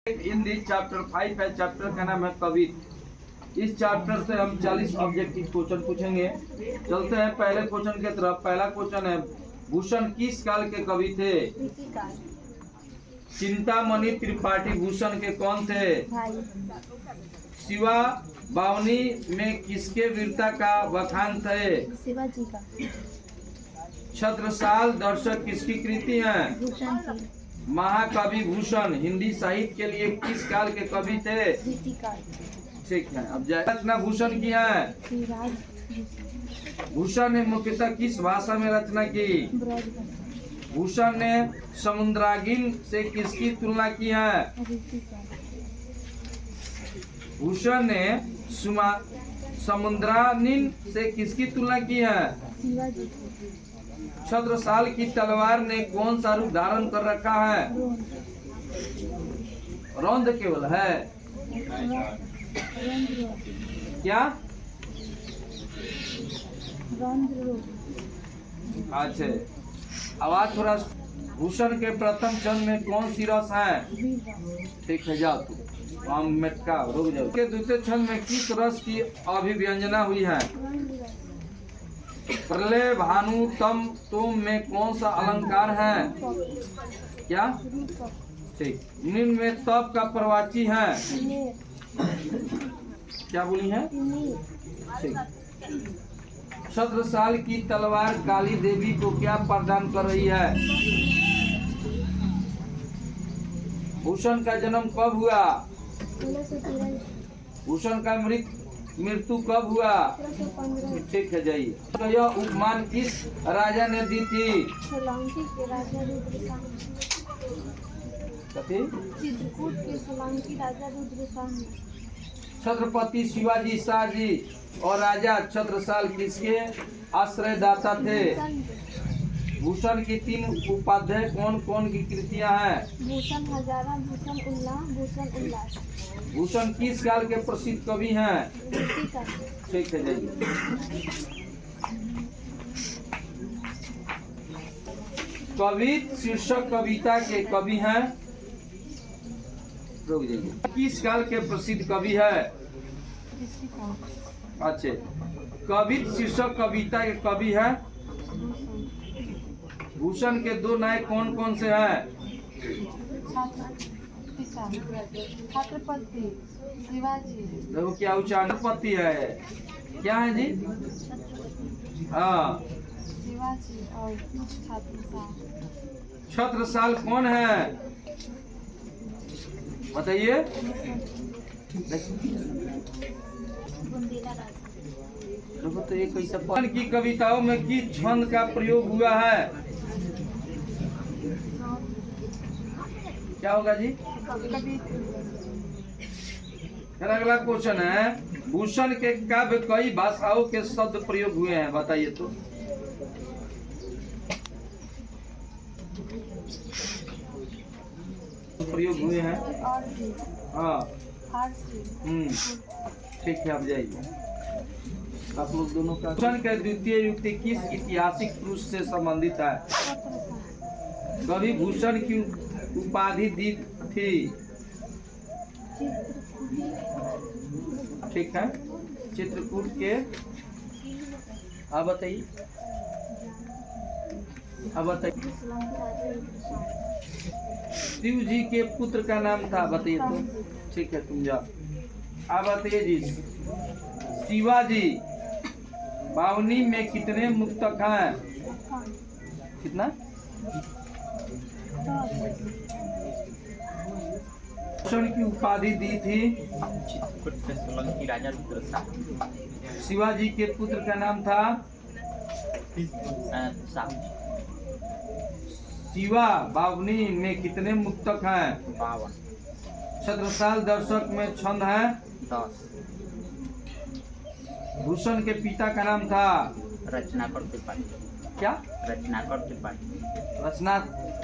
In this chapter 5 है, chapter का नाम है कवित। इस चैप्टर से हम 40 ऑब्जेक्टिव क्वेश्चन पूछेंगे। चलते हैं पहले क्वेश्चन की तरफ। पहला क्वेश्चन है, भूषण किस काल के कवि थे? चिंतामणि त्रिपाठी भूषण के कौन थे? शिवा बावनी में किसके वीरता का बखान थे? शिवाजी का। छत्रसाल दर्शक किसकी कृति है? भूषण की। महाकवि भूषण हिंदी साहित्य के लिए किस काल के कवि थे? ठीक है। अब रचना भूषण की है। भूषण ने मुख्यतः किस भाषा में रचना की? भूषण ने समुद्रागिन से किसकी तुलना की है? भूषण ने समुद्रानिन से किसकी तुलना की है? छत्रसाल की तलवार ने कौन सा रूप धारण कर रखा है? रौंद केवल है क्या? अच्छा, आवाज थोड़ा। भूषण के प्रथम छंद में कौन सी रस है? ठीक है, जाओ तू हम मेटका रुक जाओ। के दूसरे छंद में किस रस की अभिव्यंजना हुई है? प्रलय भानु तम तुम में कौन सा अलंकार है? क्या? ठीक। निम्न में तप का प्रवाची है? क्या बोली है? ठीक। छत्रसाल की तलवार काली देवी को क्या प्रदान कर रही है? भूषण का जन्म कब हुआ? भूषण का मृत्यु कब हुआ? ठीक है, जाइए। तो यह उपमान किस राजा ने दी थी? सोलंकी के राजा चित्रकूट के सोलंकी राजा रुद्रसाह। छत्रपति शिवाजी शाहजी और राजा छत्रसाल किसके आश्रयदाता थे? भूषण की 3 उपाध्याय कौन कौन की कृतियां हैं? भूषण हजारा, भूषण उल्लास। भूषण किस काल के प्रसिद्ध कवि हैं? ठीक है, जाइए। कवित शीर्षक कविता के कवि हैं। रुक जाइए। किस काल के प्रसिद्ध कवि है? अच्छा, कवित शीर्षक कविता के कवि है। भूषण के 2 नायक कौन कौन से हैं? छत्रपति शिवाजी। देखो क्या उच्चारणपति है, क्या है जी? हाँ, शिवाजी और छत्रसाल कौन है बताइए? देखो तो एक कैसा भूषण की कविताओं में किस छंद का प्रयोग हुआ है? क्या होगा जी? अगला क्वेश्चन है, भूषण के काव्य कई भाषाओं के शब्द प्रयोग हुए हैं, बताइए तो। प्रयोग हुए हैं। हाँ, ठीक है, अब जाइए आप लोग दोनों का। भूषण के द्वितीय युक्ति किस ऐतिहासिक पुरुष से संबंधित है? कवि भूषण की उपाधि दी थी? ठीक है, चित्रकूट के। अब बताइए, शिव जी के पुत्र का नाम था, बताइए तो। ठीक है, तुम जाओ। अब बताइए जी, शिवाजी बावनी में कितने मुक्तक हैं? कितना? भूषण की उपाधि दी थी? चित्रकूट के सोलंकी राजा रुद्रसाह। शिवाजी के पुत्र का नाम था? शिवा बावनी में कितने मुक्तक हैं? 52। छत्रसाल दर्शक में छंद है? 10। भूषण के पिता का नाम था? रचनाकर त्रिपाठी। क्या? रचनाकर त्रिपाठी।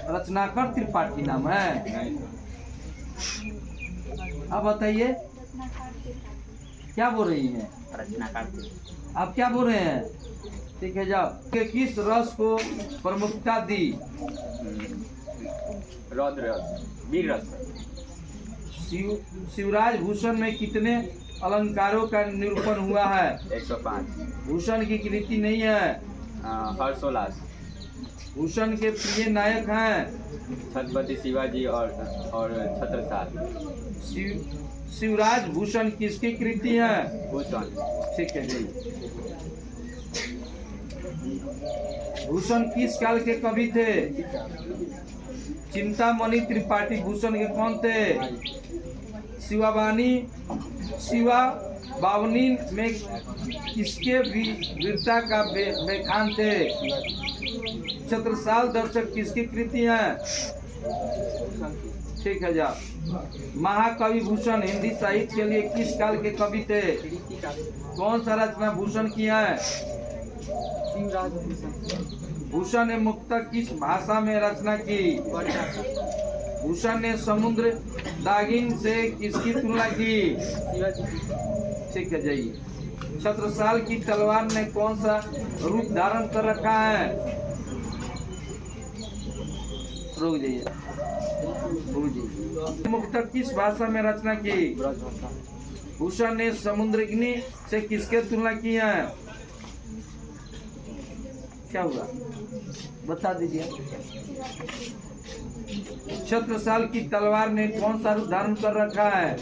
रचनाकर त्रिपाठी नाम है। अब बताइए, क्या बोल रही हैं? रचनाकर। आप क्या बोल रहे हैं? ठीक है, जाओ। के किस रस को प्रमुखता दी? रौद्र रस, वीर रस। शिवराज भूषण में कितने अलंकारों का निरूपण हुआ है? 105। भूषण की कृति नहीं है। हर्षोल्लास। भूषण के प्रिय नायक हैं। छत्रपति शिवाजी और छत्रसाल। शिवराज भूषण किसकी कृति है? भूषण। ठीक है जी। भूषण किस काल के कवि थे? चिंतामणि त्रिपाठी भूषण के कौन थे? शिवाबावनी में किसके वीरता का व्याख्यान थे? छत्रसाल दर्शक किसकी कृति है? ठीक है जा। महाकवि भूषण हिंदी साहित्य के लिए किस काल के कवि थे? कौन सा रचना भूषण की है? भूषण ने मुक्तक किस भाषा में रचना की? भूषण ने समुद्र दागिन से किसकी तुलना की? ठीक है जाइए। छत्रसाल की तलवार ने कौन सा रूप धारण कर रखा है? रुक जाइए। मुक्तक किस भाषा में रचना की? भूषण ने समुद्रग्नि से किसके तुलना की है? क्या हुआ बता दीजिए। छत्रसाल की तलवार ने कौन सा रूप धारण कर रखा है?